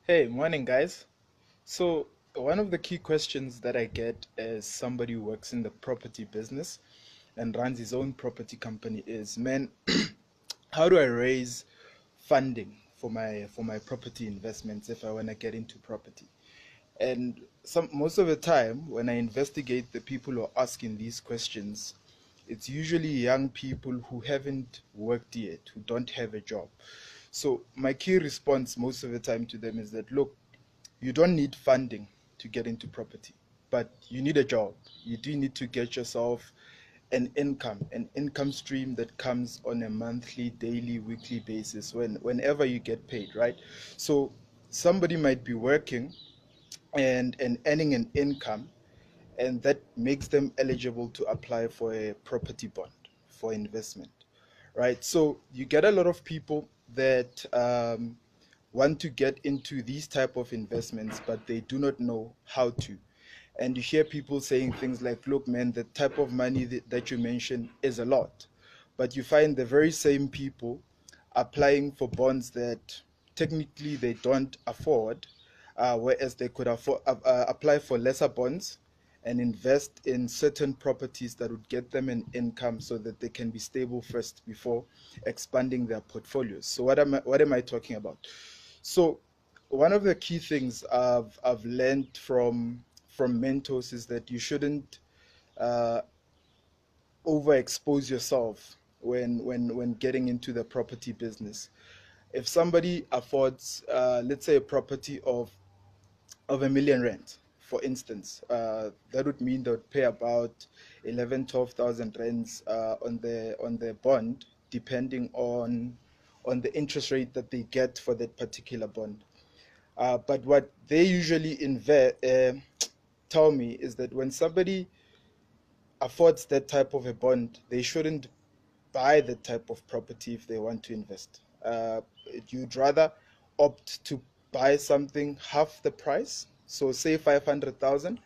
Hey, morning, guys. So, one of the key questions that I get as somebody who works in the property business and runs his own property company is, man, how do I raise funding for my property investments if I want to get into property? And most of the time, when I investigate the people who are asking these questions, it's usually young people who haven't worked yet, who don't have a job. So my key response most of the time to them is that, look, you don't need funding to get into property, but you need a job. You do need to get yourself an income stream that comes on a monthly, daily, weekly basis whenever you get paid, right? So somebody might be working and earning an income, and that makes them eligible to apply for a property bond for investment, right? So you get a lot of people that want to get into these type of investments, but they do not know how to. And you hear people saying things like, look, man, the type of money that you mentioned is a lot. But you find the very same people applying for bonds that technically they don't afford, whereas they could apply for lesser bonds and invest in certain properties that would get them an income so that they can be stable first before expanding their portfolios. So what am I talking about? So one of the key things I've learned from mentors is that you shouldn't uh, overexpose yourself when getting into the property business. If somebody affords, let's say, a property of 1 million rand, for instance, that would mean they would pay about 12,000 rands on the bond, depending on the interest rate that they get for that particular bond. But what they usually tell me is that when somebody affords that type of a bond, they shouldn't buy that type of property if they want to invest. You'd rather opt to buy something half the price. So say 500,000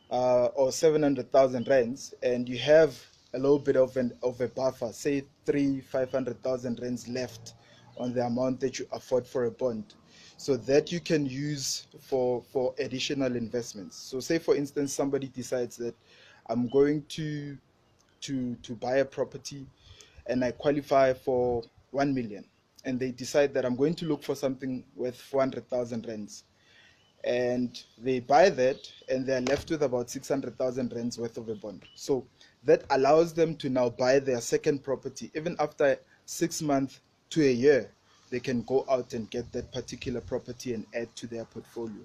or 700,000 rands, and you have a little bit of a buffer, say 500,000 rands left on the amount that you afford for a bond, so that you can use for additional investments. So say for instance somebody decides that I'm going to buy a property and I qualify for 1 million, and they decide that I'm going to look for something worth 400,000 rands, and they buy that and they're left with about 600,000 rands worth of a bond. So that allows them to now buy their second property. Even after 6 months to a year, they can go out and get that particular property and add to their portfolio.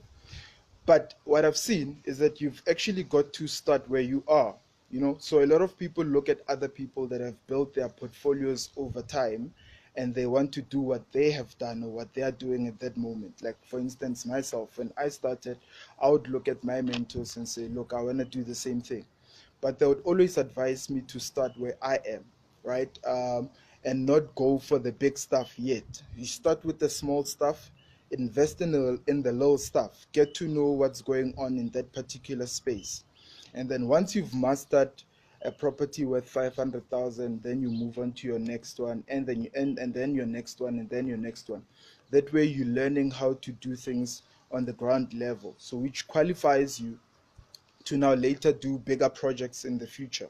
But what I've seen is that you've actually got to start where you are. So a lot of people look at other people that have built their portfolios over time, and they want to do what they have done or what they are doing at that moment. Like for instance, myself, when I started, I would look at my mentors and say, look, I want to do the same thing. But they would always advise me to start where I am, right? And not go for the big stuff yet. You start with the small stuff, invest in the little stuff, get to know what's going on in that particular space, and then once you've mastered a property worth 500,000, then you move on to your next one, and then and then your next one, and then your next one. That way you're learning how to do things on the ground level, so which qualifies you to now later do bigger projects in the future.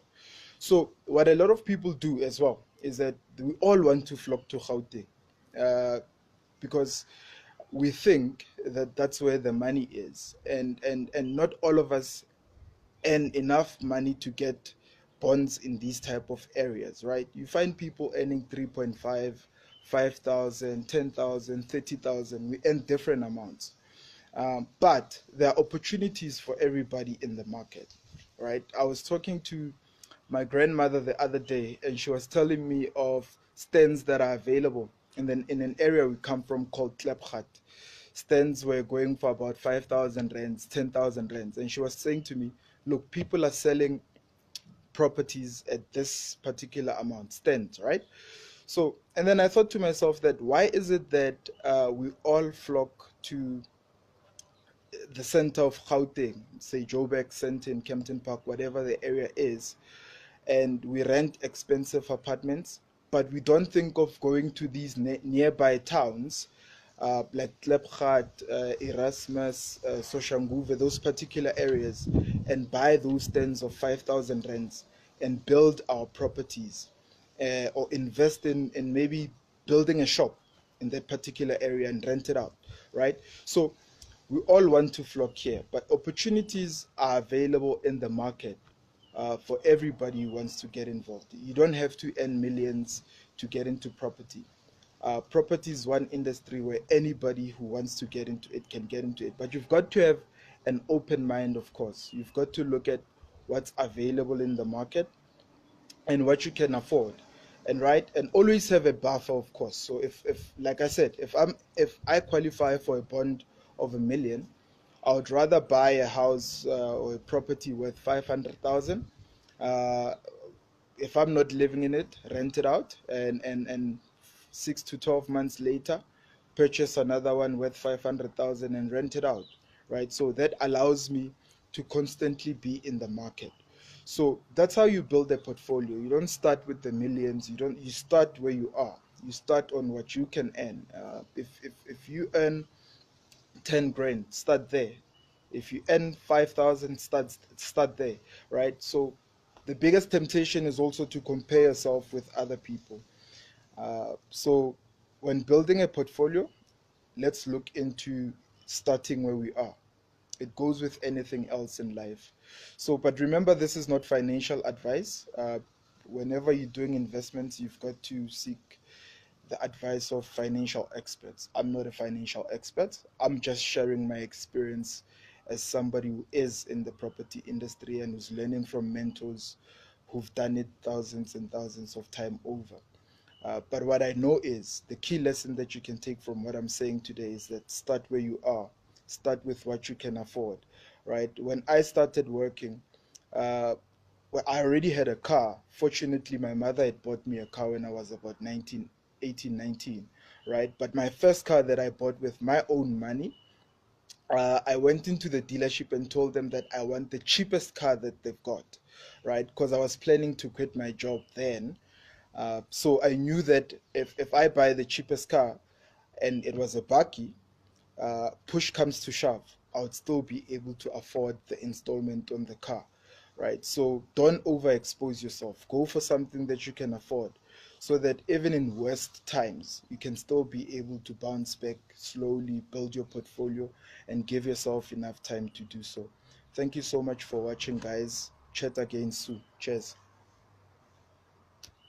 So what a lot of people do as well is that we all want to flock to Gauteng, uh, because we think that that's where the money is, and not all of us earn enough money to get bonds in these type of areas, right? You find people earning 3.5, 5,000, 10,000, 30,000. We earn different amounts, but there are opportunities for everybody in the market, right? I was talking to my grandmother the other day, and she was telling me of stands that are available. And then in an area we come from called Klepgat, stands were going for about 5,000 rands, 10,000 rands. And she was saying to me, look, people are selling properties at this particular amount, stands, right? So, and then I thought to myself that why is it that we all flock to the center of Gauteng, say Joburg, Sandton, Kempton Park, whatever the area is, and we rent expensive apartments, but we don't think of going to these nearby towns, like Klepgat, Erasmus, Soshanguve, those particular areas, and buy those tens of 5,000 rands and build our properties, or invest in maybe building a shop in that particular area and rent it out, right? So we all want to flock here, but opportunities are available in the market for everybody who wants to get involved. You don't have to earn millions to get into property. Property is one industry where anybody who wants to get into it can get into it. But you've got to have an open mind, of course. You've got to look at what's available in the market and what you can afford. And right, and always have a buffer, of course. So if like I said, if I qualify for a bond of 1 million, I would rather buy a house or a property worth 500,000. Uh, if I'm not living in it, rent it out, and 6 to 12 months later, purchase another one worth 500,000 and rent it out, right? So that allows me to constantly be in the market. So that's how you build a portfolio. You don't start with the millions. You start where you are. You start on what you can earn. If you earn 10 grand, start there. If you earn 5,000, start there, right? So the biggest temptation is also to compare yourself with other people. So when building a portfolio, let's look into starting where we are. It goes with anything else in life. So, but remember, this is not financial advice. Whenever you're doing investments, you've got to seek the advice of financial experts. I'm not a financial expert. I'm just sharing my experience as somebody who is in the property industry and who's learning from mentors who've done it thousands and thousands of time over. But what I know is the key lesson that you can take from what I'm saying today is that start where you are, start with what you can afford, right? When I started working, uh, well, I already had a car. Fortunately, my mother had bought me a car when I was about 19, 18, 19, right? But my first car that I bought with my own money, I went into the dealership and told them that I want the cheapest car that they've got, right? Because I was planning to quit my job then. So I knew that if I buy the cheapest car and it was a bakkie, push comes to shove, I would still be able to afford the installment on the car, right? So don't overexpose yourself. Go for something that you can afford so that even in worst times, you can still be able to bounce back slowly, build your portfolio, and give yourself enough time to do so. Thank you so much for watching, guys. Chat again soon. Cheers.